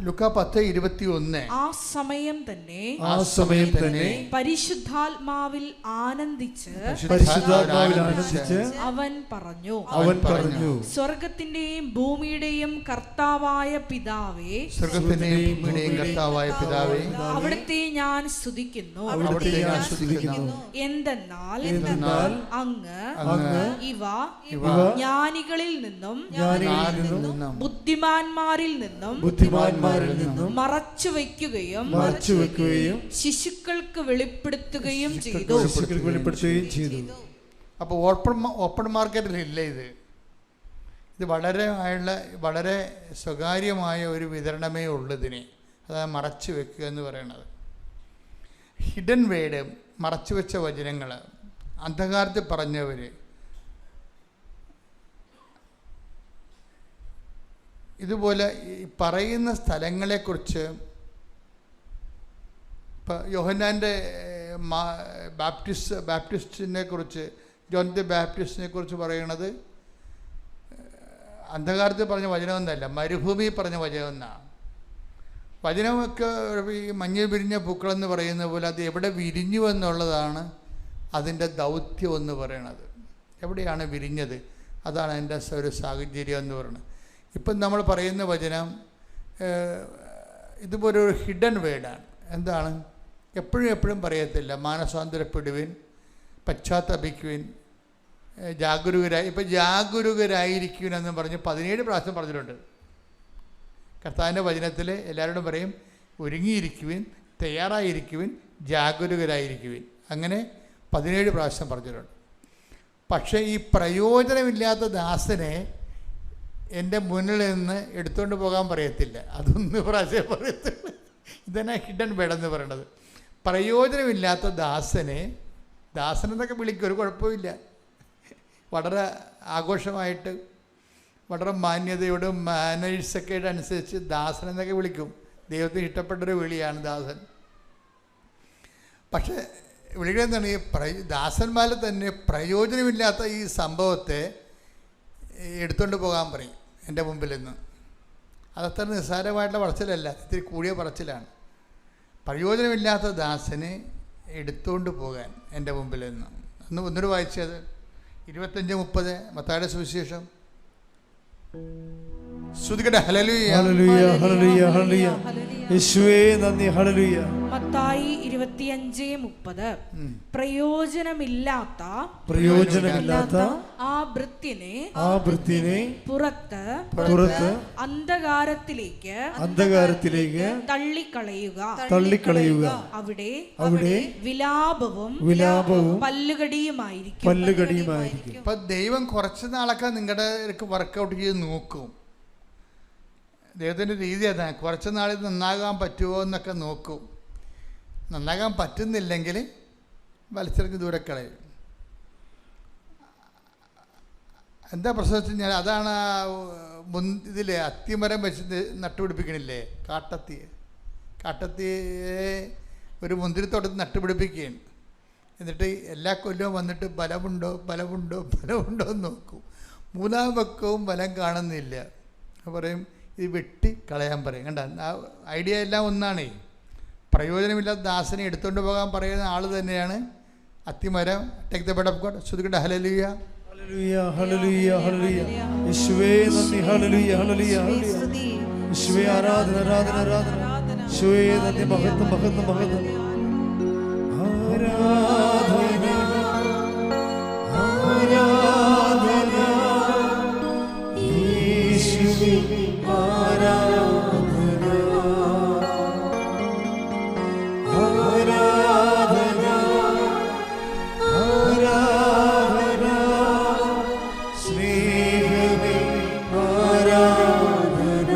ലൂക്കാ 10:21. ആ സമയം തന്നെ പരിശുദ്ധാത്മാവിൽ ആനന്ദിച്ച് അവൻ പറഞ്ഞു, സ്വർഗത്തിന്റെയും ഭൂമിയുടെയും കർത്താവായ പിതാവേ, അവിടുത്തെ ഞാൻ സ്തുതിക്കുന്നു. എന്തെന്നാൽ അങ്ങ് ഇവ ജ്ഞാനികളിൽ നിന്നും ബുദ്ധിമാന്മാരിൽ നിന്നും മറച്ചു വയ്ക്കുകയും ശിശുക്കൾക്ക് വെളിപ്പെടുത്തുകയും ചെയ്തു. അപ്പോൾ ഓപ്പൺ മാർക്കറ്റിലില്ല ഇത് വളരെ സ്വകാര്യമായ ഒരു വിതരണമേ ഉള്ളതിനെ. അതാണ് മറച്ചു വെക്കുക എന്ന് പറയുന്നത്. ഹിഡൻ വേഡ്, മറച്ചു വെച്ച വചനങ്ങൾ, അന്ധകാരത്തിൽ പറഞ്ഞവർ, ഇതുപോലെ പറയുന്ന സ്ഥലങ്ങളെക്കുറിച്ച് ഇപ്പോൾ യോഹന്നാൻ്റെ ബാപ്റ്റിസ്റ്റിനെ കുറിച്ച്, ജോൺ ദി ബാപ്റ്റിസ്റ്റിനെ കുറിച്ച് പറയുന്നത് അന്ധകാരത്തിൽ പറഞ്ഞ വചനമൊന്നല്ല, മരുഭൂമി പറഞ്ഞ വചനമെന്നാണ്. വചനമൊക്കെ ഈ മഞ്ഞൾ വിരിഞ്ഞ പൂക്കളെന്ന് പറയുന്ന പോലെ അത് എവിടെ വിരിഞ്ഞു എന്നുള്ളതാണ് അതിൻ്റെ ദൗത്യം എന്ന് പറയണത്. എവിടെയാണ് വിരിഞ്ഞത്, അതാണ് അതിൻ്റെ ഒരു സാഹചര്യം എന്ന് പറയുന്നത്. ഇപ്പം നമ്മൾ പറയുന്ന വചനം ഇതുപോലെ ഒരു ഹിഡൻ വേർഡാണ്. എന്താണ്? എപ്പോഴും പറയത്തില്ല. മാനസാന്തരപ്പെടുവിൻ, പശ്ചാത്തപിക്കുവിൻ, ഇപ്പം ജാഗരൂകരായിരിക്കുവിൻ എന്ന് പറഞ്ഞ് 17 പ്രാവശ്യം പറഞ്ഞിട്ടുണ്ട്. കർത്താവിൻ്റെ വചനത്തിൽ എല്ലാവരോടും പറയും, ഒരുങ്ങിയിരിക്കുവിൻ, തയ്യാറായിരിക്കുവിൻ, ജാഗരൂകരായിരിക്കുവിൻ. അങ്ങനെ 17 പ്രാവശ്യം പറഞ്ഞിട്ടുണ്ട്. പക്ഷേ ഈ പ്രയോജനമില്ലാത്ത ദാസനെ എൻ്റെ മുന്നിൽ നിന്ന് എടുത്തുകൊണ്ട് പോകാൻ പറയത്തില്ല. അതൊന്ന് പ്രാവശ്യം പറയത്തില്ല. ഇതന്നെ ഹിഡൻ വേടെന്ന് പറയണത്. പ്രയോജനമില്ലാത്ത ദാസനെന്നൊക്കെ വിളിക്കും, ഒരു കുഴപ്പമില്ല. വളരെ ആഘോഷമായിട്ട്, വളരെ മാന്യതയോടും മാനേഴ്സൊക്കെ അനുസരിച്ച് ദാസനെന്നൊക്കെ വിളിക്കും. ദൈവത്തിന് ഇഷ്ടപ്പെട്ടൊരു വിളിയാണ് ദാസൻ. പക്ഷേ വിളിക്കുന്നത് ഈ ദാസന്മാരിൽ തന്നെ പ്രയോജനമില്ലാത്ത ഈ സംഭവത്തെ എടുത്തുകൊണ്ട് പോകാൻ പറയും എൻ്റെ മുമ്പിൽ നിന്ന്. അതത്ര നിസ്സാരമായിട്ടുള്ള പറച്ചിലല്ല, ഇത്തിരി കൂടിയ പറച്ചിലാണ്. പ്രയോജനമില്ലാത്ത ദാസനെ എടുത്തുകൊണ്ട് പോകാൻ എൻ്റെ മുമ്പിൽ നിന്ന്. ഒന്നൂടെ വായിച്ചത് 25:30 മത്തായിയുടെ സുവിശേഷം. ശ്രുതികട്ടെ. ഹല്ലേലൂയ, ഹല്ലേലൂയ, ഹല്ലേലൂയ, ഹല്ലേലൂയ. യേശുവേ നന്ദി. ഹല്ലേലൂയ. മത്തായി 25:30 പ്രയോജനമില്ലാത്ത ആ ഭൃത്യനെ പുറത്ത് അന്ധകാരത്തിലേക്ക് തള്ളിക്കളയുക. അവിടെ വിലാപവും പല്ലുകടിയുമായിരിക്കും. ഇപ്പൊ ദൈവം കുറച്ച് നാളൊക്കെ നിങ്ങളുടെ വർക്കൗട്ട് ചെയ്ത് നോക്കും. ദൈവത്തിൻ്റെ രീതി അതാണ്. കുറച്ച് നാളിൽ നന്നാകാൻ പറ്റുമോ എന്നൊക്കെ നോക്കും. നന്നാകാൻ പറ്റുന്നില്ലെങ്കിൽ വലിച്ചെറിഞ്ഞ് ദൂരെ കളയും. എന്താ പ്രശ്നം വെച്ച് കഴിഞ്ഞാൽ, അതാണ് ഇതിൽ അത്തിമരം വെച്ച് നട്ടുപിടിപ്പിക്കണില്ലേ, കാട്ടത്തിയെ ഒരു മുന്തിരിത്തോട്ടത്തിൽ നട്ടുപിടിപ്പിക്കുകയാണ്. എന്നിട്ട് എല്ലാ കൊല്ലവും വന്നിട്ട് ബലമുണ്ടോ എന്ന് നോക്കും. 3-ാം പക്കവും ബലം കാണുന്നില്ല. പറയും ഇത് വെട്ടി കളയാൻ പറയും. കണ്ട, ആ ഐഡിയ എല്ലാം ഒന്നാണേ. പ്രയോജനമില്ലാത്ത ദാസനെ എടുത്തുകൊണ്ട് പോകാൻ പറയുന്ന ആൾ തന്നെയാണ് അത്തിമരം. Take the bed of God. ശ്രുതികട്ടെ. ഹല്ലേലൂയ, ഹല്ലേലൂയ, ഹല്ലേലൂയ, ഹല്ലേലൂയ. യേശുവേ നന്ദി. ഹല്ലേലൂയ, ഹല്ലേലൂയ, ഹല്ലേലൂയ. യേശുവേ ആരാധന, ആരാധന, ആരാധന. യേശുവേ നന്ദി. മഹത്വം, മഹത്വം, മഹത്വം. ആരാധന, ആരാധന. യേശുവേ ആരാധന, ആരാധന, ആരാധന. സ്നേഹമേ ആരാധന.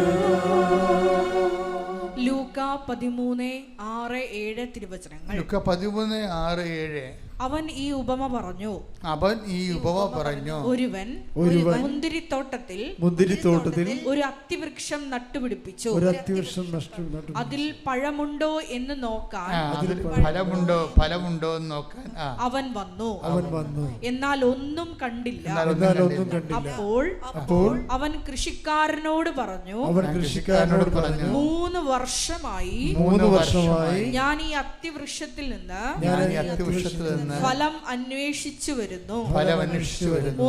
ലൂക്കാ 13:6-7 തിരുവചനങ്ങൾ. ലൂക്കാ 13:6-7. അവൻ ഈ ഉപമ പറഞ്ഞു. ഒരുവൻ മുന്തിരിത്തോട്ടത്തിൽ ഒരു അത്തിവൃക്ഷം നട്ടുപിടിപ്പിച്ചു. അതിൽ പഴമുണ്ടോ എന്ന് നോക്കാൻ അവൻ വന്നു. എന്നാൽ ഒന്നും കണ്ടില്ല. അപ്പോൾ അവൻ കൃഷിക്കാരനോട് പറഞ്ഞു, 3 വർഷമായി ഞാൻ ഈ അത്തിവൃക്ഷത്തിൽ നിന്ന് ഫലം അന്വേഷിച്ചു വരുന്നു,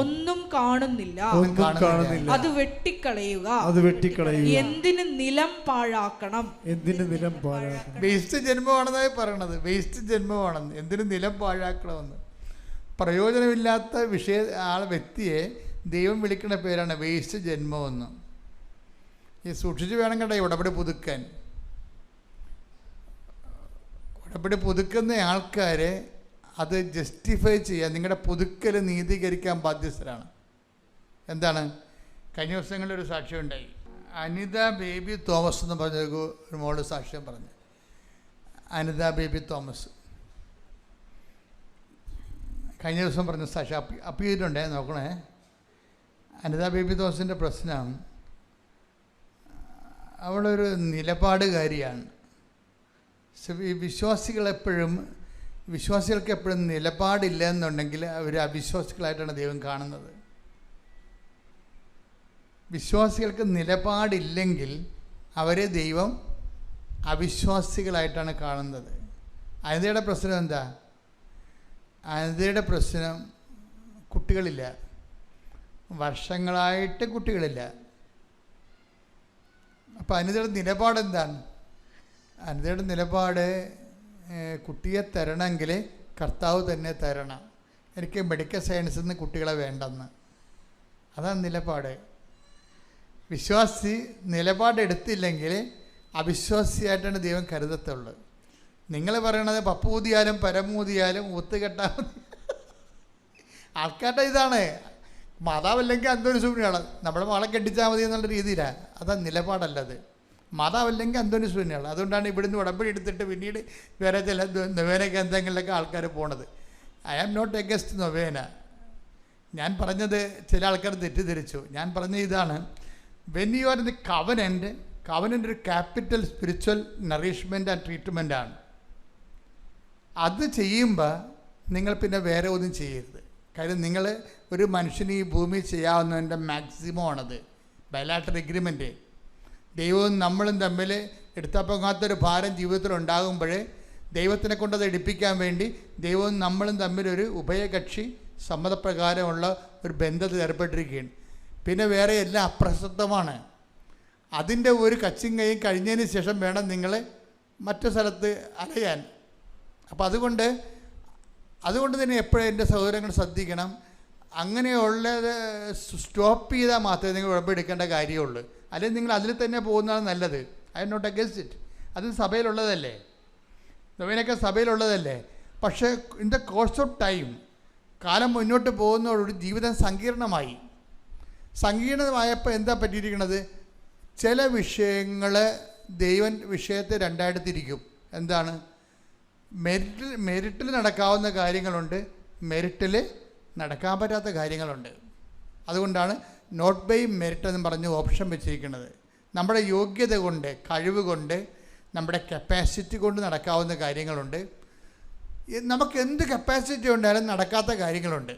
ഒന്നും കാണുന്നില്ല. അത് വെട്ടിക്കളയുക. എന്തിന് നിലം പാഴാക്കണം? വേസ്റ്റ് ജന്മമാണെന്നായി പറയണത്. വേസ്റ്റ് ജന്മമാണെന്ന്. എന്തിന് നിലം പാഴാക്കണമെന്ന്. പ്രയോജനമില്ലാത്ത വ്യക്തിയെ ദൈവം വിളിക്കുന്ന പേരാണ് വേസ്റ്റ് ജന്മമെന്ന്. ഈ സൂക്ഷിച്ച് വേണം കേട്ടോ ഉടമ്പടി പുതുക്കാൻ. ഉടമ്പടി പുതുക്കുന്ന ആൾക്കാരെ അത് ജസ്റ്റിഫൈ ചെയ്യാൻ, നിങ്ങളുടെ പുതുക്കൽ നീതീകരിക്കാൻ ബാധ്യസ്ഥരാണ്. എന്താണ്? കഴിഞ്ഞ ദിവസങ്ങളിലൊരു സാക്ഷ്യം ഉണ്ടായി. അനിത ബേബി തോമസ് എന്ന് പറഞ്ഞ ഒരു മോള് സാക്ഷ്യം പറഞ്ഞു. അനിത ബേബി തോമസ് കഴിഞ്ഞ ദിവസം പറഞ്ഞ സാക്ഷ്യം അപ്പീലുണ്ടേ, നോക്കണേ. അനിത ബേബി തോമസിൻ്റെ പ്രശ്നം, അവളൊരു നിലപാടുകാരിയാണ്. വിശ്വാസികൾക്ക് എപ്പോഴും നിലപാടില്ല എന്നുണ്ടെങ്കിൽ അവർ അവിശ്വാസികളായിട്ടാണ് ദൈവം കാണുന്നത്. വിശ്വാസികൾക്ക് നിലപാടില്ലെങ്കിൽ അവരെ ദൈവം അവിശ്വാസികളായിട്ടാണ് കാണുന്നത്. അനിതയുടെ പ്രശ്നം എന്താ? അനിതയുടെ പ്രശ്നം കുട്ടികളില്ല. വർഷങ്ങളായിട്ട് കുട്ടികളില്ല. അപ്പോൾ അനിതയുടെ നിലപാട് എന്താണ്? അനിതയുടെ നിലപാട്, കുട്ടിയെ തരണമെങ്കിൽ കർത്താവ് തന്നെ തരണം, എനിക്ക് മെഡിക്കൽ സയൻസിൽ നിന്ന് കുട്ടികളെ വേണ്ടെന്ന്. അതാണ് നിലപാട്. വിശ്വാസി നിലപാടെടുത്തില്ലെങ്കിൽ അവിശ്വാസിയായിട്ടാണ് ദൈവം കരുതത്തുള്ളൂ. നിങ്ങൾ പറയണത് പപ്പൂതിയാലും പരമൂതിയാലും ഒത്തുകെട്ടാൽ മതി. ആൾക്കാരുടെ ഇതാണ്. മാതാവല്ലെങ്കിൽ അന്തോണിസൂര്യനാണ്, നമ്മുടെ മകളെ കെട്ടിച്ചാൽ മതി എന്നുള്ള രീതിയിലാണ്. അതാ നിലപാടല്ലത്. മാതാവല്ലെങ്കിൽ അന്തോണിസൂര്യനാണ്. അതുകൊണ്ടാണ് ഇവിടുന്ന് ഉടമ്പടി എടുത്തിട്ട് പിന്നീട് വേറെ ചില നൊവേന കേന്ദ്രങ്ങളിലൊക്കെ ആൾക്കാർ പോണത്. ഐ ആം നോട്ട് എഗൻസ്റ്റ് നൊവേന. ഞാൻ പറഞ്ഞത് ചില ആൾക്കാർ തെറ്റിദ്ധരിച്ചു. ഞാൻ പറഞ്ഞ ഇതാണ്, when you are in the covenant ഒരു ക്യാപിറ്റൽ സ്പിരിച്വൽ നറിഷ്മെൻ്റ് ആൻഡ് ട്രീറ്റ്മെൻറ്റാണ്. അത് ചെയ്യുമ്പോൾ നിങ്ങൾ പിന്നെ വേറെ ഒന്നും ചെയ്യരുത്. കാര്യം നിങ്ങൾ ഒരു മനുഷ്യന് ഈ ഭൂമി ചെയ്യാവുന്നതിൻ്റെ മാക്സിമം ആണത്. Bilateral agreement. ദൈവവും നമ്മളും തമ്മിൽ എടുത്തപ്പൊങ്ങാത്തൊരു ഭാരം ജീവിതത്തിൽ ഉണ്ടാകുമ്പോഴേ ദൈവത്തിനെ കൊണ്ടത് എടുപ്പിക്കാൻ വേണ്ടി ദൈവവും നമ്മളും തമ്മിലൊരു ഉഭയകക്ഷി സമ്മതപ്രകാരമുള്ള ഒരു ബന്ധത്തിൽ ഏർപ്പെട്ടിരിക്കുകയാണ്. പിന്നെ വേറെ എല്ലാം അപ്രസക്തമാണ്. അതിൻ്റെ ഒരു കച്ചും കൈയും കഴിഞ്ഞതിന് ശേഷം വേണം നിങ്ങൾ മറ്റു സ്ഥലത്ത് അലയാൻ. അപ്പോൾ അതുകൊണ്ട് തന്നെ എപ്പോഴും എൻ്റെ സഹോദരങ്ങൾ ശ്രദ്ധിക്കണം. അങ്ങനെയുള്ളത് സ്റ്റോപ്പ് ചെയ്താൽ മാത്രമേ നിങ്ങൾ ഉടമ്പെടുക്കേണ്ട കാര്യമുള്ളൂ. അല്ലെങ്കിൽ നിങ്ങൾ അതിൽ തന്നെ പോകുന്നതാണ് നല്ലത്. I am not against it. അത് സഭയിലുള്ളതല്ലേ, നൊവേനയൊക്കെ സഭയിലുള്ളതല്ലേ. പക്ഷേ in the course of time, കാലം മുന്നോട്ട് പോകുന്നതോടുകൂടി ജീവിതം സങ്കീർണമായപ്പോൾ എന്താ പറ്റിയിരിക്കുന്നത്? ചില വിഷയങ്ങൾ ദൈവം വിഷയത്തെ രണ്ടായിട്ട് തിരിക്കും. എന്താണ്? മെരിറ്റിൽ നടക്കാവുന്ന കാര്യങ്ങളുണ്ട്, മെരിറ്റിൽ നടക്കാൻ പറ്റാത്ത കാര്യങ്ങളുണ്ട്. അതുകൊണ്ടാണ് നോട്ട് ബൈ മെരിറ്റ് എന്ന് പറഞ്ഞ് ഓപ്ഷൻ വെച്ചിരിക്കുന്നത്. നമ്മുടെ യോഗ്യത കൊണ്ട്, കഴിവ് കൊണ്ട്, നമ്മുടെ കപ്പാസിറ്റി കൊണ്ട് നടക്കാവുന്ന കാര്യങ്ങളുണ്ട്. നമുക്ക് എന്ത് കപ്പാസിറ്റി ഉണ്ടായാലും നടക്കാത്ത കാര്യങ്ങളുണ്ട്.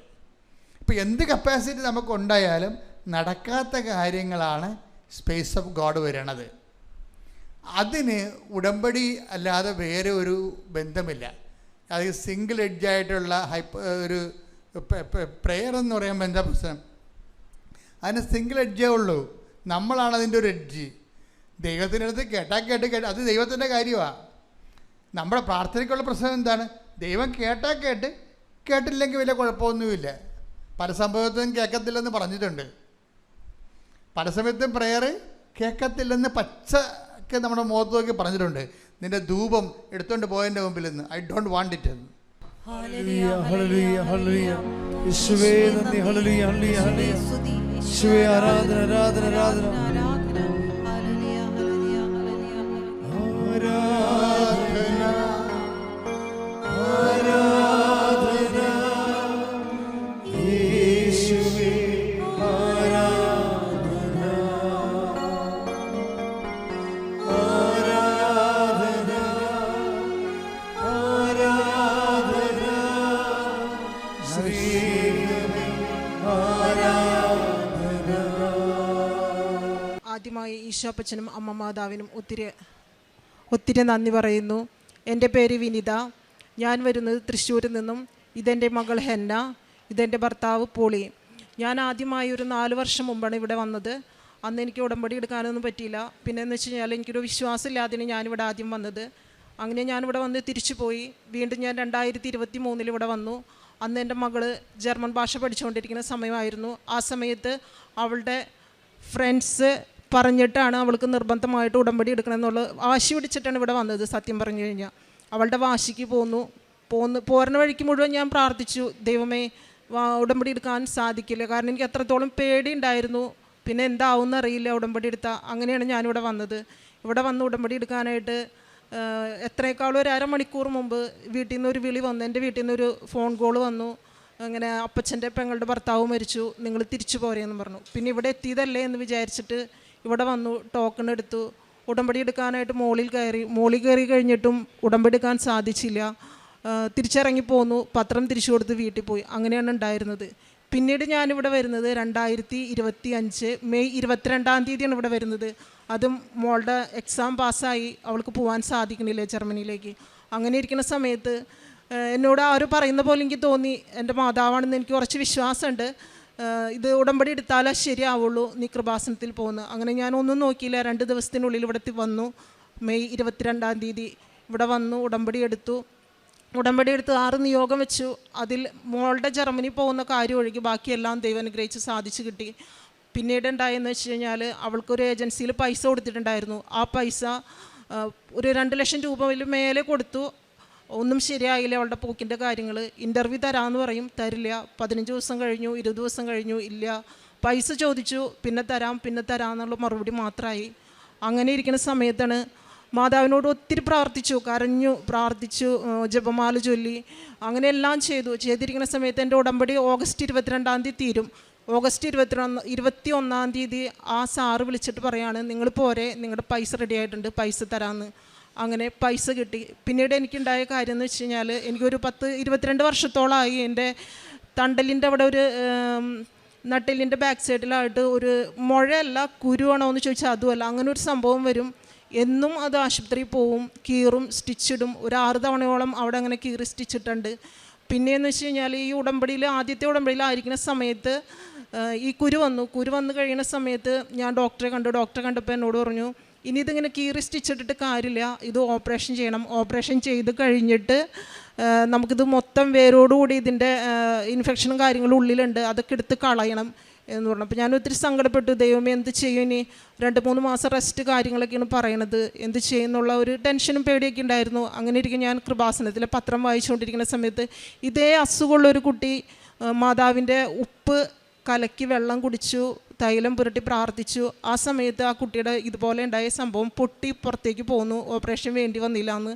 ഇപ്പോൾ എന്ത് കപ്പാസിറ്റി നമുക്കുണ്ടായാലും നടക്കാത്ത കാര്യങ്ങളാണ് സ്പേസ് ഓഫ് ഗോഡ് വരണത്. അതിന് ഉടമ്പടി അല്ലാതെ വേറെ ഒരു ബന്ധമില്ല. അത് സിംഗിൾ എഡ്ജായിട്ടുള്ള ഒരു പ്രെയർ എന്ന് പറയുമ്പോൾ എന്താ പ്രശ്നം? അതിന് സിംഗിൾ എഡ്ജേ ഉള്ളൂ. നമ്മളാണ് അതിൻ്റെ ഒരു എഡ്ജ്. ദൈവത്തിൻ്റെ അടുത്ത് കേട്ട് അത് ദൈവത്തിൻ്റെ കാര്യമാണ്. നമ്മുടെ പ്രാർത്ഥനയ്ക്കുള്ള പ്രശ്നം എന്താണ്? ദൈവം കേട്ടില്ലെങ്കിൽ വലിയ കുഴപ്പമൊന്നുമില്ല. പല സംഭവത്തിലും കേൾക്കത്തില്ലെന്ന് പറഞ്ഞിട്ടുണ്ട്. പല സമയത്തും പ്രെയർ കേൾക്കത്തില്ലെന്ന് പച്ചക്ക് നമ്മുടെ മുഖത്ത് നോക്കി പറഞ്ഞിട്ടുണ്ട്. നിന്റെ ധൂപം എടുത്തുകൊണ്ട് പോയതിൻ്റെ മുമ്പിൽ നിന്ന് ഐ ഡോണ്ട് വാണ്ട് ഇറ്റ് എന്ന്. ആരാധന ആദ്യമായി ഈശോപ്പച്ചനും അമ്മ മാതാവിനും ഒത്തിരി നന്ദി പറയുന്നു. എൻ്റെ പേര് വിനിത. ഞാൻ വരുന്നത് തൃശ്ശൂരിൽ നിന്നും. ഇതെൻ്റെ മകൾ ഹെന്ന, ഇതെൻ്റെ ഭർത്താവ് പോളി. ഞാൻ ആദ്യമായി ഒരു 4 വർഷം മുമ്പാണ് ഇവിടെ വന്നത്. അന്ന് എനിക്ക് ഉടമ്പടി എടുക്കാനൊന്നും പറ്റിയില്ല. പിന്നെ എന്ന് വെച്ച് കഴിഞ്ഞാൽ എനിക്കൊരു വിശ്വാസമില്ലാതെയാണ് ഞാനിവിടെ ആദ്യം വന്നത്. അങ്ങനെ ഞാനിവിടെ വന്ന് തിരിച്ചു പോയി. വീണ്ടും ഞാൻ 2023 ഇവിടെ വന്നു. അന്ന് എൻ്റെ മകൾ ജർമ്മൻ ഭാഷ പഠിച്ചുകൊണ്ടിരിക്കുന്ന സമയമായിരുന്നു. ആ സമയത്ത് അവളുടെ ഫ്രണ്ട്സ് പറഞ്ഞിട്ടാണ് അവൾക്ക് നിർബന്ധമായിട്ട് ഉടമ്പടി എടുക്കണമെന്നുള്ളത് വാശി പിടിച്ചിട്ടാണ് ഇവിടെ വന്നത്. സത്യം പറഞ്ഞു കഴിഞ്ഞാൽ അവളുടെ വാശിക്ക് പോരുന്ന വഴിക്ക് മുഴുവൻ ഞാൻ പ്രാർത്ഥിച്ചു, ദൈവമേ ഉടമ്പടി എടുക്കാൻ സാധിക്കില്ല. കാരണം എനിക്ക് അത്രത്തോളം പേടി ഉണ്ടായിരുന്നു. പിന്നെ എന്താവും എന്നറിയില്ല ഉടമ്പടി എടുത്താൽ. അങ്ങനെയാണ് ഞാനിവിടെ വന്നത്. ഇവിടെ വന്ന് ഉടമ്പടി എടുക്കാനായിട്ട് എത്രയേക്കാളും ഒരു അരമണിക്കൂർ മുമ്പ് വീട്ടിൽ നിന്ന് ഒരു വിളി വന്നു. എൻ്റെ വീട്ടിൽ നിന്നൊരു ഫോൺ കോൾ വന്നു. അങ്ങനെ അപ്പച്ചൻ്റെ പെങ്ങളുടെ ഭർത്താവ് മരിച്ചു, നിങ്ങൾ തിരിച്ചു പോരെയെന്ന് പറഞ്ഞു. പിന്നെ ഇവിടെ എത്തിയതല്ലേ എന്ന് വിചാരിച്ചിട്ട് ഇവിടെ വന്നു, ടോക്കൺ എടുത്തു. ഉടമ്പടി എടുക്കാനായിട്ട് മോളിൽ കയറി കഴിഞ്ഞിട്ടും ഉടമ്പടി എടുക്കാൻ സാധിച്ചില്ല. തിരിച്ചിറങ്ങി പോന്നു, പത്രം തിരിച്ചു കൊടുത്ത് വീട്ടിൽ പോയി. അങ്ങനെയാണ് ഉണ്ടായിരുന്നത്. പിന്നീട് ഞാനിവിടെ വരുന്നത് 2025 മെയ് 22-ാം തീയതിയാണ് ഇവിടെ വരുന്നത്. അതും മോളുടെ എക്സാം പാസ്സായി, അവൾക്ക് പോകാൻ സാധിക്കണില്ല ജർമ്മനിയിലേക്ക്. അങ്ങനെ ഇരിക്കുന്ന സമയത്ത് എന്നോട് ആരും പറയുന്ന പോലെ എനിക്ക് തോന്നി എൻ്റെ മാതാവാണെന്ന് എനിക്ക് കുറച്ച് വിശ്വാസമുണ്ട്. ഇത് ഉടമ്പടി എടുത്താലേ ശരിയാവുള്ളൂ, നീ കൃപാസനത്തിൽ പോകുന്നു. അങ്ങനെ ഞാനൊന്നും നോക്കിയില്ല. 2 ദിവസത്തിനുള്ളിൽ ഇവിടെ വന്നു. മെയ് 22-ാം തീയതി ഇവിടെ വന്നു, ഉടമ്പടി എടുത്ത് 6 നിയോഗം വെച്ചു. അതിൽ മോളുടെ ജർമ്മനി പോകുന്ന കാര്യം ഒഴികെ ബാക്കിയെല്ലാം ദൈവം അനുഗ്രഹിച്ച് സാധിച്ചു കിട്ടി. പിന്നീട് ഉണ്ടായെന്ന് വെച്ച് കഴിഞ്ഞാൽ അവൾക്കൊരു ഏജൻസിയിൽ പൈസ കൊടുത്തിട്ടുണ്ടായിരുന്നു. ആ പൈസ ഒരു 2 ലക്ഷം രൂപയിൽ മേലെ കൊടുത്തു. ഒന്നും ശരിയായില്ല അവളുടെ പോക്കിൻ്റെ കാര്യങ്ങൾ. ഇൻ്റർവ്യൂ തരാമെന്ന് പറയും, തരില്ല. 15 ദിവസം കഴിഞ്ഞു, 20 ദിവസം കഴിഞ്ഞു, ഇല്ല. പൈസ ചോദിച്ചു, പിന്നെ തരാം എന്നുള്ള മറുപടി മാത്രമായി. അങ്ങനെ ഇരിക്കുന്ന സമയത്താണ് മാതാവിനോട് ഒത്തിരി പ്രാർത്ഥിച്ചു, ജപമാല ചൊല്ലി, അങ്ങനെ എല്ലാം ചെയ്തിരിക്കുന്ന സമയത്ത് എൻ്റെ ഉടമ്പടി ഓഗസ്റ്റ് 22-ാം തീയതി തീരും. ഓഗസ്റ്റ് 21-ാം തീയതി ആ സാറ് വിളിച്ചിട്ട് പറയാണ്, നിങ്ങൾ പോരെ, നിങ്ങളുടെ പൈസ റെഡി ആയിട്ടുണ്ട്, പൈസ തരാമെന്ന്. അങ്ങനെ പൈസ കിട്ടി. പിന്നീട് എനിക്കുണ്ടായ കാര്യം എന്ന് വെച്ച് കഴിഞ്ഞാൽ എനിക്കൊരു 22 വർഷത്തോളമായി എൻ്റെ തണ്ടലിൻ്റെ അവിടെ ഒരു നട്ടെല്ലിൻ്റെ ബാക്ക് സൈഡിലായിട്ട് ഒരു മുഴയല്ല കുരുവാണോ എന്ന് ചോദിച്ചാൽ അതുമല്ല, അങ്ങനെ ഒരു സംഭവം വരും. എന്നും അത് ആശുപത്രിയിൽ പോവും, കീറും, സ്റ്റിച്ചിടും. ഒരു 6 തവണയോളം അവിടെ അങ്ങനെ കീറി സ്റ്റിച്ചിട്ടുണ്ട്. പിന്നെയെന്ന് വെച്ച് കഴിഞ്ഞാൽ ഈ ആദ്യത്തെ ഉടമ്പടിയിലായിരിക്കുന്ന സമയത്ത് ഈ കുരു വന്നു കഴിയുന്ന സമയത്ത് ഞാൻ ഡോക്ടറെ കണ്ടപ്പോൾ എന്നോട് പറഞ്ഞു, ഇനി ഇതിങ്ങനെ കീറി സ്റ്റിച്ചിട്ടിട്ട് കാര്യമില്ല, ഇത് ഓപ്പറേഷൻ ചെയ്യണം. ഓപ്പറേഷൻ ചെയ്ത് കഴിഞ്ഞിട്ട് നമുക്കിത് മൊത്തം വേരോടുകൂടി ഇതിൻ്റെ ഇൻഫെക്ഷനും കാര്യങ്ങളും ഉള്ളിലുണ്ട്, അതൊക്കെ എടുത്ത് കളയണം എന്ന് പറഞ്ഞു. അപ്പോൾ ഞാൻ ഒത്തിരി സങ്കടപ്പെട്ടു. ദൈവമേ എന്ത് ചെയ്യും, ഇനി 2-3 മാസം റെസ്റ്റ് കാര്യങ്ങളൊക്കെയാണ് പറയണത്, എന്ത് ചെയ്യുന്നുള്ള ഒരു ടെൻഷനും പേടിയൊക്കെ ഉണ്ടായിരുന്നു. അങ്ങനെ ഇരിക്കും ഞാൻ കൃപാസനത്തിലെ പത്രം വായിച്ചുകൊണ്ടിരിക്കുന്ന സമയത്ത് ഇതേ അസുഖമുള്ളൊരു കുട്ടി മാതാവിൻ്റെ ഉപ്പ് കലക്കി വെള്ളം കുടിച്ചു, തൈലം പുരട്ടി പ്രാർത്ഥിച്ചു. ആ സമയത്ത് ആ കുട്ടിയുടെ ഇതുപോലെ ഉണ്ടായ സംഭവം പൊട്ടി പുറത്തേക്ക് പോന്നു, ഓപ്പറേഷൻ വേണ്ടി വന്നില്ല എന്ന്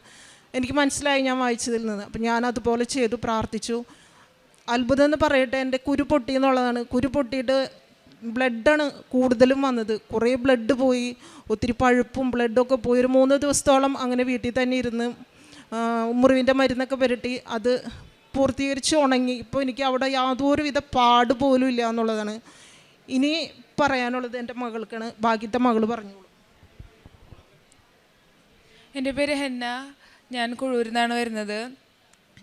എനിക്ക് മനസ്സിലായി ഞാൻ വായിച്ചതിൽ നിന്ന്. അപ്പം ഞാൻ അതുപോലെ ചെയ്തു, പ്രാർത്ഥിച്ചു. അത്ഭുതം എന്ന് പറയട്ടെ, എൻ്റെ കുരു പൊട്ടി എന്നുള്ളതാണ്. കുരു പൊട്ടിയിട്ട് ബ്ലഡാണ് കൂടുതലും വന്നത്. കുറേ ബ്ലഡ് പോയി, ഒത്തിരി പഴുപ്പും ബ്ലഡൊക്കെ പോയി. ഒരു 3 ദിവസത്തോളം അങ്ങനെ വീട്ടിൽ തന്നെ ഇരുന്ന് മുറിവിൻ്റെ മരുന്നൊക്കെ പുരട്ടി അത് പൂർത്തീകരിച്ച് ഉണങ്ങി. ഇപ്പോൾ എനിക്ക് അവിടെ യാതൊരു വിധ പാട് പോലും ഇല്ല എന്നുള്ളതാണ്. ഇനി പറയാനുള്ളത് എൻ്റെ മകൾക്കാണ്. ബാക്കിത്തെ മകൾ പറഞ്ഞോളൂ. എൻ്റെ പേര് ഹെന്ന, ഞാൻ കുഴൂരിൽ നിന്നാണ് വരുന്നത്.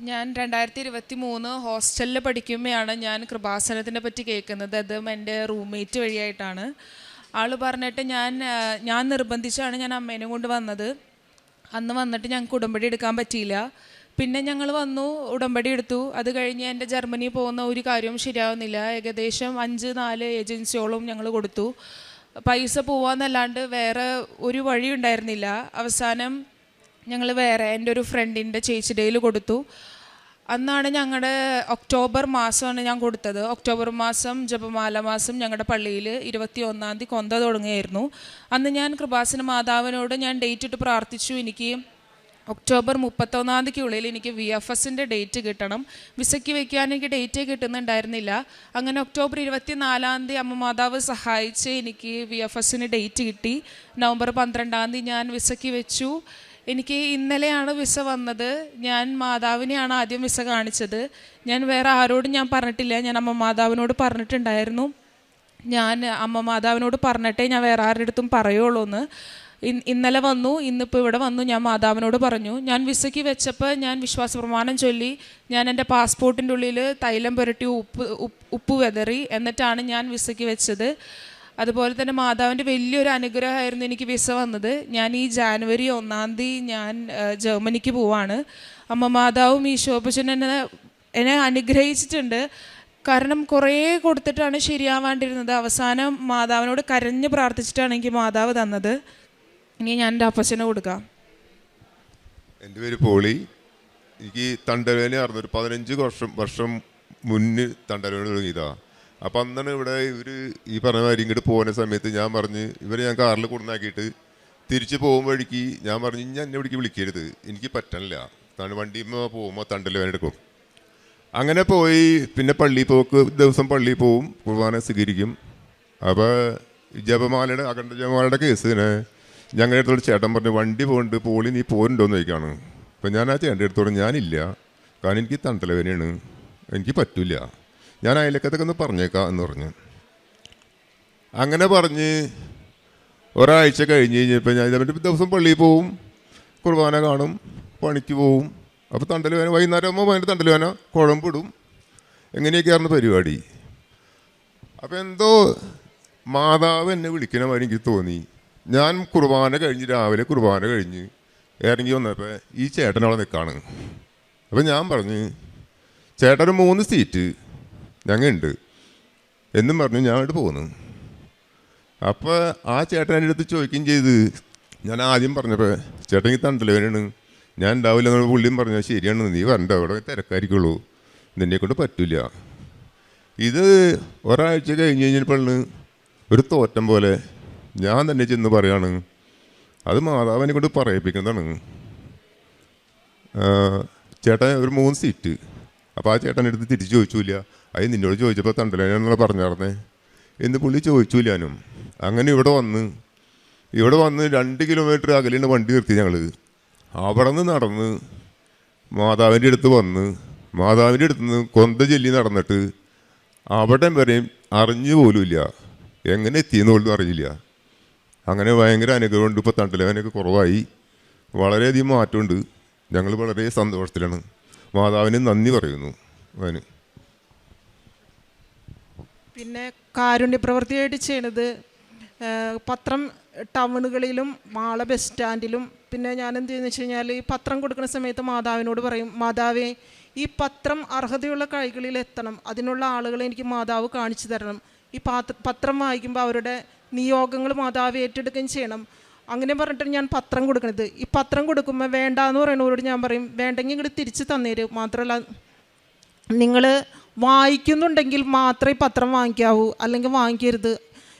ഞാൻ 2023 ഹോസ്റ്റലിൽ പഠിക്കുമ്പോഴാണ് ഞാൻ കൃപാസനത്തിനെ പറ്റി കേൾക്കുന്നത്. അതും എൻ്റെ റൂംമേറ്റ് വഴിയായിട്ടാണ്. ആൾ പറഞ്ഞിട്ട് ഞാൻ നിർബന്ധിച്ചാണ് ഞാൻ അമ്മേനെ കൊണ്ട് വന്നത്. അന്ന് വന്നിട്ട് ഞങ്ങൾക്ക് ഉടമ്പടി എടുക്കാൻ പറ്റിയില്ല. പിന്നെ ഞങ്ങൾ വന്നു, ഉടമ്പടി എടുത്തു. അത് കഴിഞ്ഞ് എൻ്റെ ജർമ്മനി പോകുന്ന ഒരു കാര്യവും ശരിയാവുന്നില്ല. ഏകദേശം 5-4 ഏജൻസിയോളം ഞങ്ങൾ കൊടുത്തു. പൈസ പോവാന്നല്ലാണ്ട് വേറെ ഒരു വഴി ഉണ്ടായിരുന്നില്ല. അവസാനം ഞങ്ങൾ എൻ്റെ ഒരു ഫ്രണ്ടിൻ്റെ ചേച്ചിയുടെയിൽ കൊടുത്തു. അന്നാണ് ഞങ്ങളുടെ ഒക്ടോബർ മാസമാണ് ഞാൻ കൊടുത്തത്. ഒക്ടോബർ മാസം ജപമാല മാസം ഞങ്ങളുടെ പള്ളിയിൽ 21-ാം തീയതി കൊന്ത തുടങ്ങിയായിരുന്നു. അന്ന് ഞാൻ കൃപാസന മാതാവിനോട് ഞാൻ ഡേറ്റ് ഇട്ട് പ്രാർത്ഥിച്ചു, എനിക്ക് ഒക്ടോബർ 31-ാം തീയതിക്കുള്ളിൽ എനിക്ക് VFSൻ്റെ ഡേറ്റ് കിട്ടണം. വിസയ്ക്ക് വയ്ക്കാൻ എനിക്ക് ഡേറ്റ് കിട്ടുന്നുണ്ടായിരുന്നില്ല. അങ്ങനെ ഒക്ടോബർ 24-ാം തീയതി അമ്മ മാതാവ് സഹായിച്ച് എനിക്ക് VFSന് ഡേറ്റ് കിട്ടി. നവംബർ 12-ാം തീയതി ഞാൻ വിസയ്ക്ക് വെച്ചു. എനിക്ക് ഇന്നലെയാണ് വിസ വന്നത്. ഞാൻ മാതാവിനെയാണ് ആദ്യം വിസ കാണിച്ചത്. ഞാൻ വേറെ ആരോടും ഞാൻ പറഞ്ഞിട്ടില്ല. ഞാൻ അമ്മ മാതാവിനോട് പറഞ്ഞിട്ടുണ്ടായിരുന്നു. ഞാൻ അമ്മ മാതാവിനോട് പറഞ്ഞിട്ടേ ഞാൻ വേറെ ആരുടെ അടുത്തും പറയുള്ളൂ എന്ന്. ഇന്നലെ വന്നു, ഇന്നിപ്പോൾ ഇവിടെ വന്നു. ഞാൻ മാതാവിനോട് പറഞ്ഞു. ഞാൻ വിസയ്ക്ക് വെച്ചപ്പോൾ ഞാൻ വിശ്വാസ പ്രമാണം ചൊല്ലി, ഞാൻ എൻ്റെ പാസ്പോർട്ടിൻ്റെ ഉള്ളിൽ തൈലം പുരട്ടി ഉപ്പ് വെതറി, എന്നിട്ടാണ് ഞാൻ വിസയ്ക്ക് വെച്ചത്. അതുപോലെ തന്നെ മാതാവിൻ്റെ വലിയൊരു അനുഗ്രഹമായിരുന്നു എനിക്ക് വിസ വന്നത്. ഞാൻ ഈ ജാനുവരി 1-ാം തീയതി ഞാൻ ജർമ്മനിക്ക് പോവാണ്. അമ്മ മാതാവും ഈശോപ്പച്ചനും എന്നെ അനുഗ്രഹിച്ചിട്ടുണ്ട്. കാരണം കുറേ കൊടുത്തിട്ടാണ് ശരിയാവാണ്ടിരുന്നത്. അവസാനം മാതാവിനോട് കരഞ്ഞ് പ്രാർത്ഥിച്ചിട്ടാണ് എനിക്ക് മാതാവ് തന്നത്. ഇനി ഞാൻ എൻ്റെ അപ്പച്ചനെ കൊടുക്കാം. എൻ്റെ പേര് പോളി. എനിക്ക് തണ്ടവേദനയായിരുന്നു. ഒരു 15 വർഷം മുന്നേ തണ്ടവേദന തുടങ്ങിയതാണ്. അപ്പം അന്നാണ് ഇവിടെ ഇവർ ഈ പറഞ്ഞ കാര്യം ഇങ്ങോട്ട് പോകുന്ന സമയത്ത് ഞാൻ പറഞ്ഞ് ഇവരെ ഞാൻ കാറിൽ കൊണ്ടുവന്നാക്കിയിട്ട് തിരിച്ച് പോകുമ്പോഴേക്ക് ഞാൻ പറഞ്ഞു, ഞാൻ എന്നെ ഇവിടേക്ക് വിളിക്കരുത്, എനിക്ക് പറ്റണില്ല, വണ്ടിയുമ്പോൾ പോകുമ്പോൾ തണ്ടവേദന എടുക്കും. അങ്ങനെ പോയി. പിന്നെ പള്ളിയിൽ പോക്ക്, ദിവസം പള്ളിയിൽ പോവും, കുർബാന സ്വീകരിക്കും. അപ്പോൾ ജപമാലയുടെ അഖണ്ഡ ജപമാലയുടെ കേസിന് ഞങ്ങളുടെ അടുത്തോട് ചേട്ടൻ പറഞ്ഞു, വണ്ടി പോകുന്നുണ്ട്, പോളി നീ പോരുണ്ടോയെന്ന് ചോദിക്കുകയാണ്. അപ്പം ഞാൻ ആ ചേട്ടൻ്റെ അടുത്തോട് ഞാനില്ല, കാരണം എനിക്ക് തണ്ടവേദനയാണ്, എനിക്ക് പറ്റില്ല, ഞാൻ അയലക്കത്തൊക്കെ ഒന്ന് പറഞ്ഞേക്കാം എന്ന് പറഞ്ഞു. അങ്ങനെ പറഞ്ഞ് ഒരാഴ്ച കഴിഞ്ഞ് കഴിഞ്ഞപ്പോൾ ഞാൻ ദിവസം പള്ളിയിൽ പോവും, കുർബാന കാണും, പണിക്ക് പോവും. അപ്പോൾ തണ്ടലുവേന വൈകുന്നേരം ആകുമ്പോൾ അതിൻ്റെ തണ്ടലുവേന കുഴമ്പിടും. എങ്ങനെയൊക്കെയായിരുന്നു പരിപാടി. അപ്പോൾ എന്തോ മാതാവ് എന്നെ വിളിക്കണ മാതിരി എനിക്ക് തോന്നി. ഞാൻ കുർബാന കഴിഞ്ഞ് രാവിലെ കുർബാന കഴിഞ്ഞ് ഇറങ്ങി വന്നപ്പോൾ ഈ ചേട്ടൻ അവിടെ നിൽക്കുകയാണ്. അപ്പോൾ ഞാൻ പറഞ്ഞ്, ചേട്ടന് 3 സീറ്റ് ഞങ്ങളുണ്ട് എന്നും പറഞ്ഞു ഞാൻ അങ്ങോട്ട് പോന്നു. അപ്പോൾ ആ ചേട്ടൻ എൻ്റെ അടുത്ത് ചോദിക്കുകയും ചെയ്ത്, ഞാൻ ആദ്യം പറഞ്ഞപ്പോൾ ചേട്ടൻ ഈ തണ്ടലുവേനാണ്, ഞാൻ ഉണ്ടാവില്ല എന്നുള്ള പുള്ളിയും പറഞ്ഞു, ശരിയാണ്, നീ വരണ്ട, അവിടെ തിരക്കായിരിക്കുള്ളൂ, നിന്നെക്കൊണ്ട് പറ്റില്ല. ഇത് ഒരാഴ്ച കഴിഞ്ഞ് കഴിഞ്ഞപ്പോൾ ഒരു തോറ്റം പോലെ ഞാൻ തന്നെ ചെന്ന് പറയാണ്, അത് മാതാവിനെ കൊണ്ട് പറയിപ്പിക്കുന്നതാണ്, ചേട്ടൻ ഒരു 3 സീറ്റ്. അപ്പോൾ ആ ചേട്ടൻ്റെ അടുത്ത് തിരിച്ച് ചോദിച്ചില്ല, അത് നിന്നോട് ചോദിച്ചപ്പോൾ തണ്ടലേനാന്നുള്ള പറഞ്ഞായിരുന്നേ എന്ന് പുള്ളി ചോദിച്ചില്ലാനും. അങ്ങനെ ഇവിടെ വന്ന് 2 കിലോമീറ്റർ അകലെയാണ് വണ്ടി നിർത്തി ഞങ്ങൾ. അവിടെ നിന്ന് നടന്ന് മാതാവിൻ്റെ അടുത്ത് വന്ന് മാതാവിൻ്റെ അടുത്ത് നിന്ന് കൊന്ത ചൊല്ലി നടന്നിട്ട് അവിടെ വരെയും അറിഞ്ഞു പോലുമില്ല, എങ്ങനെ എത്തിയെന്ന് പോലും അറിയില്ല. അങ്ങനെ ഭയങ്കര അനുഗ്രഹമുണ്ട്. ഇപ്പോൾ തണ്ടലേനൊക്കെ കുറവായി, വളരെയധികം മാറ്റമുണ്ട്. ഞങ്ങൾ വളരെ സന്തോഷത്തിലാണ്. മാതാവിന് നന്ദി പറയുന്നു. അവന് പിന്നെ കാരുണ്യ പ്രവൃത്തിയായിട്ട് ചെയ്യണത് പത്രം ടൗണുകളിലും മാള ബസ് സ്റ്റാൻഡിലും. പിന്നെ ഞാൻ എന്ത് ചെയ്യുന്നത് വെച്ച് കഴിഞ്ഞാൽ, ഈ പത്രം കൊടുക്കുന്ന സമയത്ത് മാതാവിനോട് പറയും, മാതാവേ ഈ പത്രം അർഹതയുള്ള കൈകളിൽ എത്തണം, അതിനുള്ള ആളുകളെ എനിക്ക് മാതാവ് കാണിച്ചു തരണം. ഈ പത്രം വായിക്കുമ്പോൾ അവരുടെ നിയോഗങ്ങൾ മാതാവ് ഏറ്റെടുക്കുകയും ചെയ്യണം. അങ്ങനെ പറഞ്ഞിട്ട് ഞാൻ പത്രം കൊടുക്കണത്. ഈ പത്രം കൊടുക്കുമ്പോൾ വേണ്ടാന്ന് പറയുന്നവരോട് ഞാൻ പറയും, വേണ്ടെങ്കിൽ ഇങ്ങോട്ട് തിരിച്ച് തന്നേരും. മാത്രമല്ല, നിങ്ങൾ വായിക്കുന്നുണ്ടെങ്കിൽ മാത്രമേ പത്രം വാങ്ങിക്കാവൂ, അല്ലെങ്കിൽ വാങ്ങിക്കരുത്.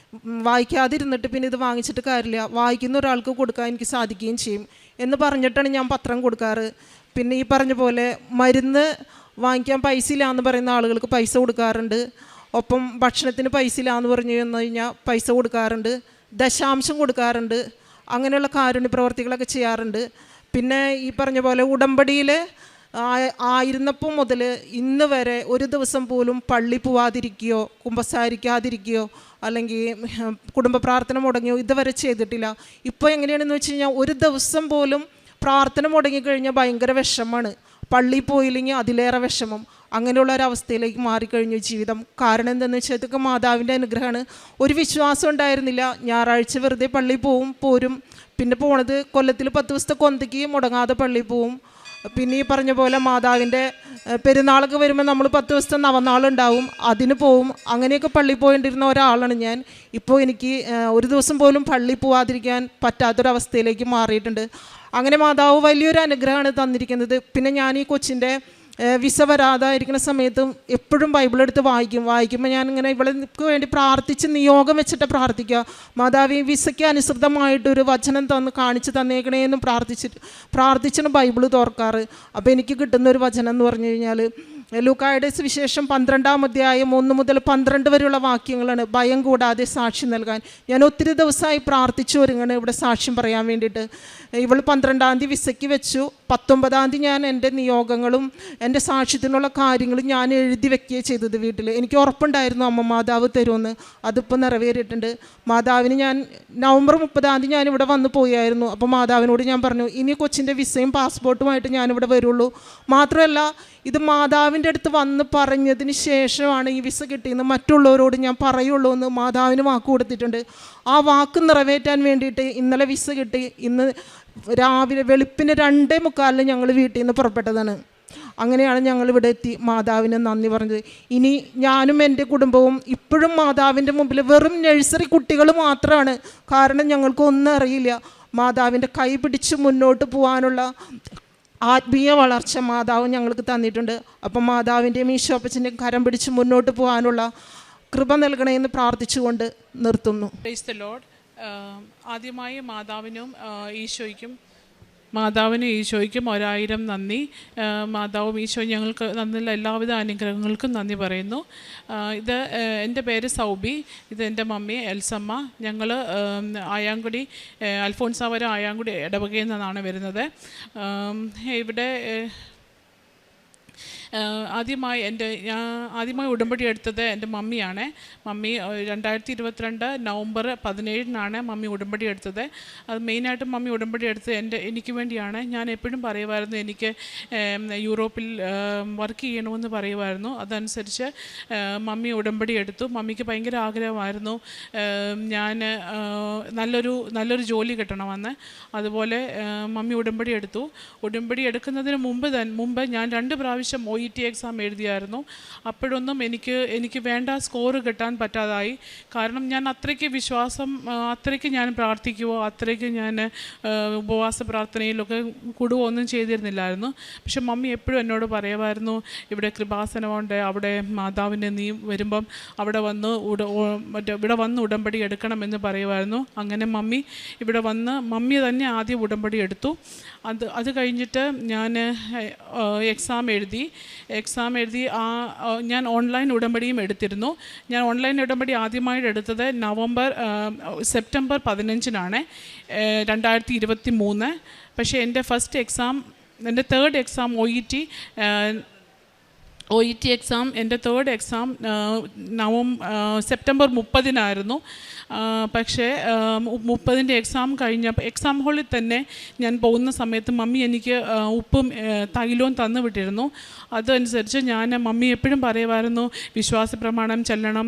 വായിക്കാതിരുന്നിട്ട് പിന്നെ ഇത് വാങ്ങിച്ചിട്ട് കാര്യമില്ല, വായിക്കുന്ന ഒരാൾക്ക് കൊടുക്കാൻ എനിക്ക് സാധിക്കുകയും ചെയ്യും എന്ന് പറഞ്ഞിട്ടാണ് ഞാൻ പത്രം കൊടുക്കാറ്. പിന്നെ ഈ പറഞ്ഞ പോലെ മരുന്ന് വാങ്ങിക്കാൻ പൈസ ഇല്ലയെന്ന് പറയുന്ന ആളുകൾക്ക് പൈസ കൊടുക്കാറുണ്ട്. ഒപ്പം ഭക്ഷണത്തിന് പൈസ ഇല്ലയെന്ന് പറഞ്ഞു കഴിഞ്ഞാൽ പൈസ കൊടുക്കാറുണ്ട്, ദശാംശം കൊടുക്കാറുണ്ട്. അങ്ങനെയുള്ള കാരുണ്യ പ്രവർത്തികളൊക്കെ ചെയ്യാറുണ്ട്. പിന്നെ ഈ പറഞ്ഞ പോലെ ഉടമ്പടിയിൽ ആയിരുന്നപ്പോൾ മുതൽ ഇന്ന് വരെ ഒരു ദിവസം പോലും പള്ളി പോവാതിരിക്കുകയോ കുമ്പസാരിക്കാതിരിക്കുകയോ അല്ലെങ്കിൽ കുടുംബ പ്രാർത്ഥന മുടങ്ങിയോ ഇതുവരെ ചെയ്തിട്ടില്ല. ഇപ്പോൾ എങ്ങനെയാണെന്ന് വെച്ച് കഴിഞ്ഞാൽ ഒരു ദിവസം പോലും പ്രാർത്ഥന മുടങ്ങിക്കഴിഞ്ഞാൽ ഭയങ്കര വിഷമമാണ്. പള്ളിയിൽ പോയില്ലെങ്കിൽ അതിലേറെ വിഷമം. അങ്ങനെയുള്ള ഒരവസ്ഥയിലേക്ക് മാറിക്കഴിഞ്ഞു ജീവിതം. കാരണം എന്താണെന്ന് വെച്ചാൽ ഇതൊക്കെ മാതാവിൻ്റെ അനുഗ്രഹമാണ്. ഒരു വിശ്വാസം ഉണ്ടായിരുന്നില്ല. ഞായറാഴ്ച വെറുതെ പള്ളിയിൽ പോരും. പിന്നെ പോണത് കൊല്ലത്തിൽ 10 ദിവസത്തെ കൊന്തയ്ക്ക് മുടങ്ങാതെ പള്ളിയിൽ പോവും. പിന്നെ ഈ പറഞ്ഞ പോലെ മാതാവിൻ്റെ പെരുന്നാളൊക്കെ വരുമ്പോൾ നമ്മൾ 10 ദിവസത്തെ നവനാളുണ്ടാവും, അതിന് പോവും. അങ്ങനെയൊക്കെ പള്ളിയിൽ പോയിട്ടിരുന്ന ഒരാളാണ് ഞാൻ. ഇപ്പോൾ എനിക്ക് ഒരു ദിവസം പോലും പള്ളിയിൽ പോവാതിരിക്കാൻ പറ്റാത്തൊരവസ്ഥയിലേക്ക് മാറിയിട്ടുണ്ട്. അങ്ങനെ മാതാവ് വലിയൊരു അനുഗ്രഹമാണ് തന്നിരിക്കുന്നത്. പിന്നെ ഞാൻ ഈ കൊച്ചിൻ്റെ വിസ വരാതായിരിക്കുന്ന സമയത്തും എപ്പോഴും ബൈബിൾ എടുത്ത് വായിക്കുമ്പോൾ ഞാനിങ്ങനെ ഇവൾക്ക് വേണ്ടി പ്രാർത്ഥിച്ച് നിയോഗം വെച്ചിട്ട് പ്രാർത്ഥിക്കുക, മാതാവ് വിസയ്ക്ക് അനുസൃതമായിട്ടൊരു വചനം കാണിച്ച് തന്നേക്കണേ എന്ന് പ്രാർത്ഥിച്ചാണ് ബൈബിൾ തുറക്കാറ്. അപ്പോൾ എനിക്ക് കിട്ടുന്നൊരു വചനം എന്ന് പറഞ്ഞു കഴിഞ്ഞാൽ ലൂക്കായുടെ സുവിശേഷം 12-ാം അധ്യായം 1 മുതൽ 12 വരെയുള്ള വാക്യങ്ങളാണ്. ഭയം കൂടാതെ സാക്ഷി നൽകാൻ. ഞാൻ ഒത്തിരി ദിവസമായി പ്രാർത്ഥിച്ചു ഒരുങ്ങാണ് ഇവിടെ സാക്ഷ്യം പറയാൻ വേണ്ടിയിട്ട്. ഇവൾ 12-ാം തീയതി വിസയ്ക്ക് വെച്ചു. 19-ാം തീയതി ഞാൻ എൻ്റെ നിയോഗങ്ങളും എൻ്റെ സാക്ഷ്യത്തിനുള്ള കാര്യങ്ങളും ഞാൻ എഴുതി വെക്കുകയാണ് ചെയ്തത് വീട്ടിൽ. എനിക്ക് ഉറപ്പുണ്ടായിരുന്നു അമ്മ മാതാവ് തരുമെന്ന്. അതിപ്പോൾ നിറവേറിയിട്ടുണ്ട്. മാതാവിന് ഞാൻ നവംബർ 30-ാം തീയതി ഞാനിവിടെ വന്ന് പോയായിരുന്നു. അപ്പോൾ മാതാവിനോട് ഞാൻ പറഞ്ഞു, ഇനി കൊച്ചിൻ്റെ വിസയും പാസ്പോർട്ടുമായിട്ട് ഞാനിവിടെ വരുള്ളൂ. മാത്രമല്ല ഇത് മാതാവിൻ്റെ അടുത്ത് വന്ന് പറഞ്ഞതിന് ശേഷമാണ് ഈ വിസ കിട്ടിയെന്ന് മറ്റുള്ളവരോട് ഞാൻ പറയുള്ളൂ എന്ന് മാതാവിന് വാക്ക് കൊടുത്തിട്ടുണ്ട്. ആ വാക്ക് നിറവേറ്റാൻ വേണ്ടിയിട്ട് ഇന്നലെ വിസ കിട്ടി. ഇന്ന് രാവിലെ വെളുപ്പിന് 2:45 ഞങ്ങൾ വീട്ടിൽ നിന്ന് പുറപ്പെട്ടതാണ്. അങ്ങനെയാണ് ഞങ്ങൾ ഇവിടെ എത്തി മാതാവിന് നന്ദി പറഞ്ഞത്. ഇനി ഞാനും എൻ്റെ കുടുംബവും ഇപ്പോഴും മാതാവിൻ്റെ മുമ്പിൽ വെറും നഴ്സറി കുട്ടികൾ മാത്രമാണ്. കാരണം ഞങ്ങൾക്കൊന്നും അറിയില്ല. മാതാവിൻ്റെ കൈ പിടിച്ച് മുന്നോട്ട് പോകാനുള്ള ആത്മീയ വളർച്ച മാതാവ് ഞങ്ങൾക്ക് തന്നിട്ടുണ്ട്. അപ്പം മാതാവിൻ്റെയും ഈശോപ്പച്ചൻ്റെയും കരം പിടിച്ച് മുന്നോട്ട് പോകാനുള്ള കൃപ നൽകണമെന്ന് പ്രാർത്ഥിച്ചുകൊണ്ട് നിർത്തുന്നു. Praise the Lord. ആദ്യമായി മാതാവിനും ഈശോയ്ക്കും 1000 നന്ദി. മാതാവും ഈശോയും ഞങ്ങൾക്ക് തന്നില്ല എല്ലാവിധ അനുഗ്രഹങ്ങൾക്കും നന്ദി പറയുന്നു. ഇത് എൻ്റെ പേര് സൗബി, ഇത് എൻ്റെ മമ്മി എൽസമ്മ. ഞങ്ങൾ ആയാങ്കുടി അൽഫോൻസാവരം ആയാങ്കുടി ഇടവകയിൽ നിന്നാണ് വരുന്നത്. ഇവിടെ ആദ്യമായി ഉടമ്പടി എടുത്തത് എൻ്റെ മമ്മിയാണ്. മമ്മി 2022 നവംബർ 17-നാണ് മമ്മി ഉടമ്പടി എടുത്തത്. അത് മെയിനായിട്ടും മമ്മി ഉടമ്പടി എടുത്തത് എനിക്ക് വേണ്ടിയാണ്. ഞാൻ എപ്പോഴും പറയുമായിരുന്നു എനിക്ക് യൂറോപ്പിൽ വർക്ക് ചെയ്യണമെന്ന് പറയുമായിരുന്നു. അതനുസരിച്ച് മമ്മി ഉടമ്പടി എടുത്തു. മമ്മിക്ക് ഭയങ്കര ആഗ്രഹമായിരുന്നു ഞാൻ നല്ലൊരു ജോലി കിട്ടണമെന്ന്. അതുപോലെ മമ്മി ഉടമ്പടി എടുത്തു. ഉടമ്പടി എടുക്കുന്നതിന് മുമ്പ് ഞാൻ 2 പ്രാവശ്യം OET എക്സാം എഴുതിയായിരുന്നു. അപ്പോഴൊന്നും എനിക്ക് വേണ്ട സ്കോർ കിട്ടാൻ പറ്റാതായി. കാരണം ഞാൻ അത്രയ്ക്ക് ഞാൻ പ്രാർത്ഥിക്കുവോ അത്രയ്ക്ക് ഞാൻ ഉപവാസ പ്രാർത്ഥനയിലൊക്കെ കൂടുകയോ ഒന്നും ചെയ്തിരുന്നില്ലായിരുന്നു. പക്ഷെ മമ്മി എപ്പോഴും എന്നോട് പറയുമായിരുന്നു, ഇവിടെ കൃപാസനമുണ്ട്, അവിടെ മാതാവിൻ്റെ നീ വരുമ്പം ഇവിടെ വന്ന് ഉടമ്പടി എടുക്കണമെന്ന് പറയുമായിരുന്നു. അങ്ങനെ മമ്മി തന്നെ ആദ്യം ഉടമ്പടി എടുത്തു. അത് കഴിഞ്ഞിട്ട് ഞാൻ എക്സാം എഴുതി. ഞാൻ ഓൺലൈൻ ഉടമ്പടിയും എടുത്തിരുന്നു. ഞാൻ ഓൺലൈൻ ഉടമ്പടി ആദ്യമായിട്ട് എടുത്തത് സെപ്റ്റംബർ 15-നാണ് 2023. പക്ഷേ എൻ്റെ തേർഡ് എക്സാം OET എക്സാം എൻ്റെ തേർഡ് എക്സാം സെപ്റ്റംബർ 30-നായിരുന്നു. പക്ഷേ 30-ൻ്റെ എക്സാം കഴിഞ്ഞപ്പോൾ എക്സാം ഹാളിൽ തന്നെ ഞാൻ പോകുന്ന സമയത്ത് മമ്മി എനിക്ക് ഉപ്പും തൈലവും തന്നു വിട്ടിരുന്നു. അതനുസരിച്ച് മമ്മി എപ്പോഴും പറയുമായിരുന്നു വിശ്വാസ പ്രമാണം ചെല്ലണം.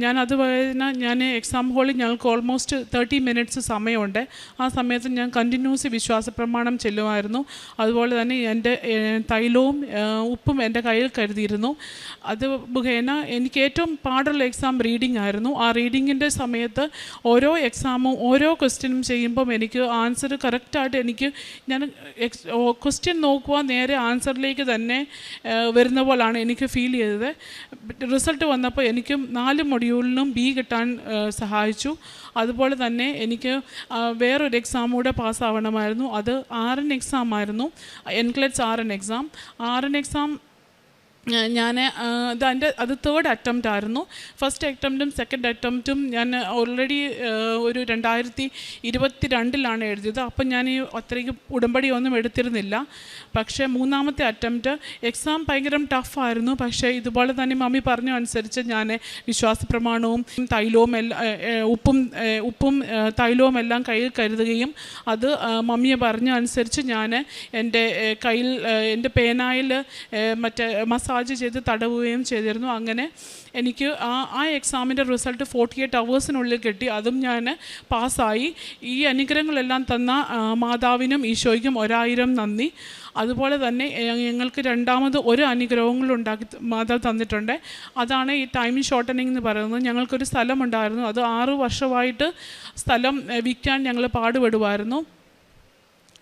ഞാൻ എക്സാം ഹാളിൽ ഞങ്ങൾക്ക് ഓൾമോസ്റ്റ് 30 മിനിറ്റ്സ് സമയമുണ്ട്. ആ സമയത്ത് ഞാൻ കണ്ടിന്യൂസ് വിശ്വാസ പ്രമാണം ചെല്ലുമായിരുന്നു. അതുപോലെ തന്നെ എൻ്റെ തൈലവും ഉപ്പും എൻ്റെ കയ്യിൽ കരുതിയിരുന്നു. അത് മുഖേന എനിക്ക് ഏറ്റവും പാടുള്ള എക്സാം റീഡിംഗ് ആയിരുന്നു. ആ റീഡിങ്ങിൻ്റെ സമയത്ത് ഓരോ എക്സാമും ഓരോ ക്വസ്റ്റ്യനും ചെയ്യുമ്പം എനിക്ക് ആൻസർ കറക്റ്റായിട്ട് ഞാൻ ക്വസ്റ്റ്യൻ നോക്കുക നേരെ ആൻസറിലേക്ക് തന്നെ വരുന്ന പോലാണ് എനിക്ക് ഫീൽ ചെയ്തത്. റിസൾട്ട് വന്നപ്പോൾ എനിക്കും 4 മൊഡ്യൂളിനും B കിട്ടാൻ സഹായിച്ചു. അതുപോലെ തന്നെ എനിക്ക് വേറൊരു എക്സാം കൂടെ പാസ്സാവണമായിരുന്നു. അത് RN എക്സാം ആയിരുന്നു, NCLEX RN exam. RN exam അത് തേർഡ് അറ്റംപ്റ്റ് ആയിരുന്നു. ഫസ്റ്റ് അറ്റംപ്റ്റും സെക്കൻഡ് അറ്റംപ്റ്റും ഞാൻ ഓൾറെഡി ഒരു 2022-ലാണ് എഴുതിയത്. അപ്പം ഞാൻ അത്രയ്ക്ക് ഉടമ്പടി ഒന്നും എടുത്തിരുന്നില്ല. പക്ഷേ 3-ാമത്തെ അറ്റംപ്റ്റ് എക്സാം ഭയങ്കര ടഫായിരുന്നു. പക്ഷേ ഇതുപോലെ തന്നെ മമ്മി പറഞ്ഞ അനുസരിച്ച് ഞാൻ വിശ്വാസ പ്രമാണവും തൈലവും ഉപ്പും തൈലവും എല്ലാം കയ്യിൽ കരുതുകയും അത് മമ്മിയെ പറഞ്ഞ അനുസരിച്ച് ഞാൻ എൻ്റെ കയ്യിൽ എൻ്റെ പേനായിൽ മസാജ് ചെയ്ത് തടവുകയും ചെയ്തിരുന്നു. അങ്ങനെ എനിക്ക് ആ എക്സാമിൻ്റെ റിസൾട്ട് 48 അവേഴ്സിനുള്ളിൽ കിട്ടി. അതും ഞാൻ പാസ്സായി. ഈ അനുഗ്രഹങ്ങളെല്ലാം തന്ന മാതാവിനും ഈശോയ്ക്കും 1000 നന്ദി. അതുപോലെ തന്നെ ഞങ്ങൾക്ക് രണ്ടാമത് ഒരു അനുഗ്രഹങ്ങളും മാതാവ് തന്നിട്ടുണ്ട്. അതാണ് ഈ ടൈം ഷോർട്ടനിങ് എന്ന് പറയുന്നത്. ഞങ്ങൾക്കൊരു സ്ഥലമുണ്ടായിരുന്നു. അത് 6 വർഷമായിട്ട് സ്ഥലം വിൽക്കാൻ ഞങ്ങൾ പാടുപെടുമായിരുന്നു.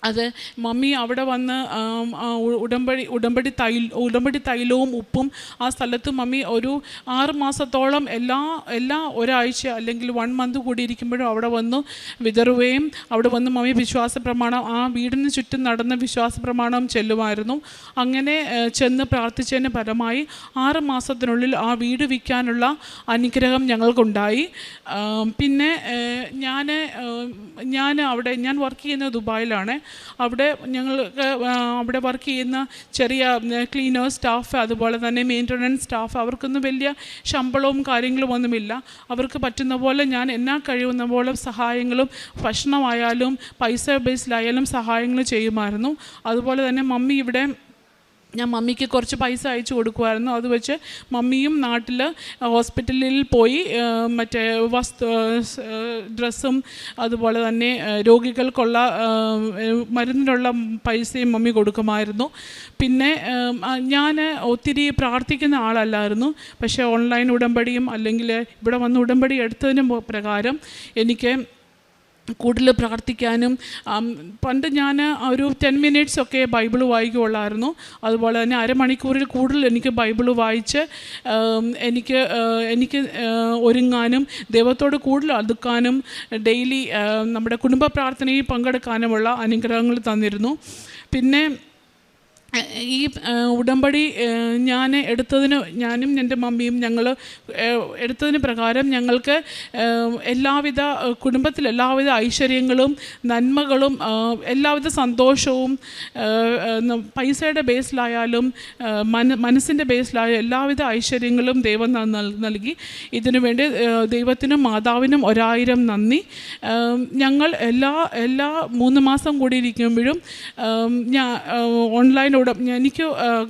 അത് മമ്മി അവിടെ വന്ന് ഉടമ്പടി തൈലവും ഉപ്പും ആ സ്ഥലത്ത് മമ്മി ഒരു 6 മാസത്തോളം എല്ലാ ഒരാഴ്ച അല്ലെങ്കിൽ 1 മന്ത് കൂടി ഇരിക്കുമ്പോഴും അവിടെ വന്ന് വിതറുകയും അവിടെ വന്ന് മമ്മി വിശ്വാസ പ്രമാണം ആ വീടിന് ചുറ്റും നടന്ന വിശ്വാസ പ്രമാണം ചെല്ലുമായിരുന്നു. അങ്ങനെ ചെന്ന് പ്രാർത്ഥിച്ചതിന് പരമായി 6 മാസത്തിനുള്ളിൽ ആ വീട് വിൽക്കാനുള്ള അനുഗ്രഹം ഞങ്ങൾക്കുണ്ടായി. പിന്നെ ഞാൻ വർക്ക് ചെയ്യുന്നത് ദുബായിലാണ്. അവിടെ ഞങ്ങൾക്ക് അവിടെ വർക്ക് ചെയ്യുന്ന ചെറിയ ക്ലീനേഴ്സ് സ്റ്റാഫ്, അതുപോലെ തന്നെ മെയിൻ്റനൻസ് സ്റ്റാഫ്, അവർക്കൊന്നും വലിയ ശമ്പളവും കാര്യങ്ങളും ഒന്നുമില്ല. അവർക്ക് പറ്റുന്ന പോലെ ഞാൻ എന്നാ കഴിയുന്ന പോലെ സഹായങ്ങളും ഭക്ഷണമായാലും പൈസ ബേസിലായാലും സഹായങ്ങൾ ചെയ്യുമായിരുന്നു. അതുപോലെ തന്നെ ഞാൻ മമ്മിക്ക് കുറച്ച് പൈസ അയച്ചു കൊടുക്കുമായിരുന്നു. അത് വെച്ച് മമ്മിയും നാട്ടിൽ ഹോസ്പിറ്റലിൽ പോയി മറ്റേ ഡ്രസ്സും അതുപോലെ തന്നെ രോഗികൾക്കുള്ള മരുന്നിനുള്ള പൈസയും മമ്മി കൊടുക്കുമായിരുന്നു. പിന്നെ ഞാൻ ഒത്തിരി പ്രാർത്ഥിക്കുന്ന ആളല്ലായിരുന്നു. പക്ഷേ ഓൺലൈൻ ഉടമ്പടിയും അല്ലെങ്കിൽ ഇവിടെ വന്ന് ഉടമ്പടി എടുത്തതിന് പ്രകാരം എനിക്ക് കൂടുതൽ പ്രാർത്ഥിക്കാനും, പണ്ട് ഞാൻ ഒരു 10 മിനിറ്റ്സ് ഒക്കെ ബൈബിൾ വായിക്കുള്ളായിരുന്നു. അതുപോലെ തന്നെ അരമണിക്കൂറിൽ കൂടുതൽ എനിക്ക് ബൈബിൾ വായിച്ച് എനിക്ക് ഒരുങ്ങാനും ദൈവത്തോട് കൂടുതൽ അടുക്കാനും ഡെയിലി നമ്മുടെ കുടുംബ പ്രാർത്ഥനയിൽ പങ്കെടുക്കാനുമുള്ള അനുഗ്രഹങ്ങൾ തന്നിരുന്നു. പിന്നെ ഈ ഉടമ്പടി ഞാനും എൻ്റെ മമ്മിയും ഞങ്ങൾ എടുത്തതിന് പ്രകാരം ഞങ്ങൾക്ക് കുടുംബത്തിൽ എല്ലാവിധ ഐശ്വര്യങ്ങളും നന്മകളും എല്ലാവിധ സന്തോഷവും പൈസയുടെ ബേസിലായാലും മനസ്സിൻ്റെ ബേസിലായാലും എല്ലാവിധ ഐശ്വര്യങ്ങളും ദൈവം നൽകി. ഇതിനു വേണ്ടി ദൈവത്തിനും മാതാവിനും 1000 നന്ദി. ഞങ്ങൾ എല്ലാ 3 മാസം കൂടി ഇരിക്കുമ്പോഴും ഓൺലൈൻ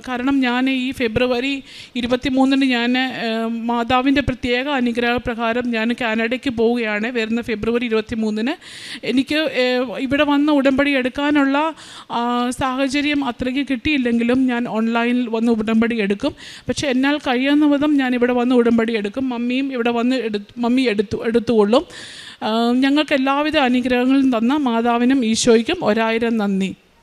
കാരണം ഞാൻ ഈ ഫെബ്രുവരി 23 ഞാൻ മാതാവിൻ്റെ പ്രത്യേക അനുഗ്രഹ പ്രകാരം ഞാൻ കാനഡയ്ക്ക് പോവുകയാണ്. വരുന്ന ഫെബ്രുവരി 23 എനിക്ക് ഇവിടെ വന്ന് ഉടമ്പടി എടുക്കാനുള്ള സാഹചര്യം അത്രയ്ക്ക് കിട്ടിയില്ലെങ്കിലും ഞാൻ ഓൺലൈനിൽ വന്ന് ഉടമ്പടി എടുക്കും. പക്ഷേ എന്നാൽ കഴിയുന്ന വിധം ഞാൻ ഇവിടെ വന്ന് ഉടമ്പടി എടുക്കും. മമ്മിയും ഇവിടെ വന്ന് മമ്മി എടുത്തുകൊള്ളും. ഞങ്ങൾക്ക് എല്ലാവിധ അനുഗ്രഹങ്ങളും തന്ന മാതാവിനും ഈശോയ്ക്കും 1000 നന്ദി.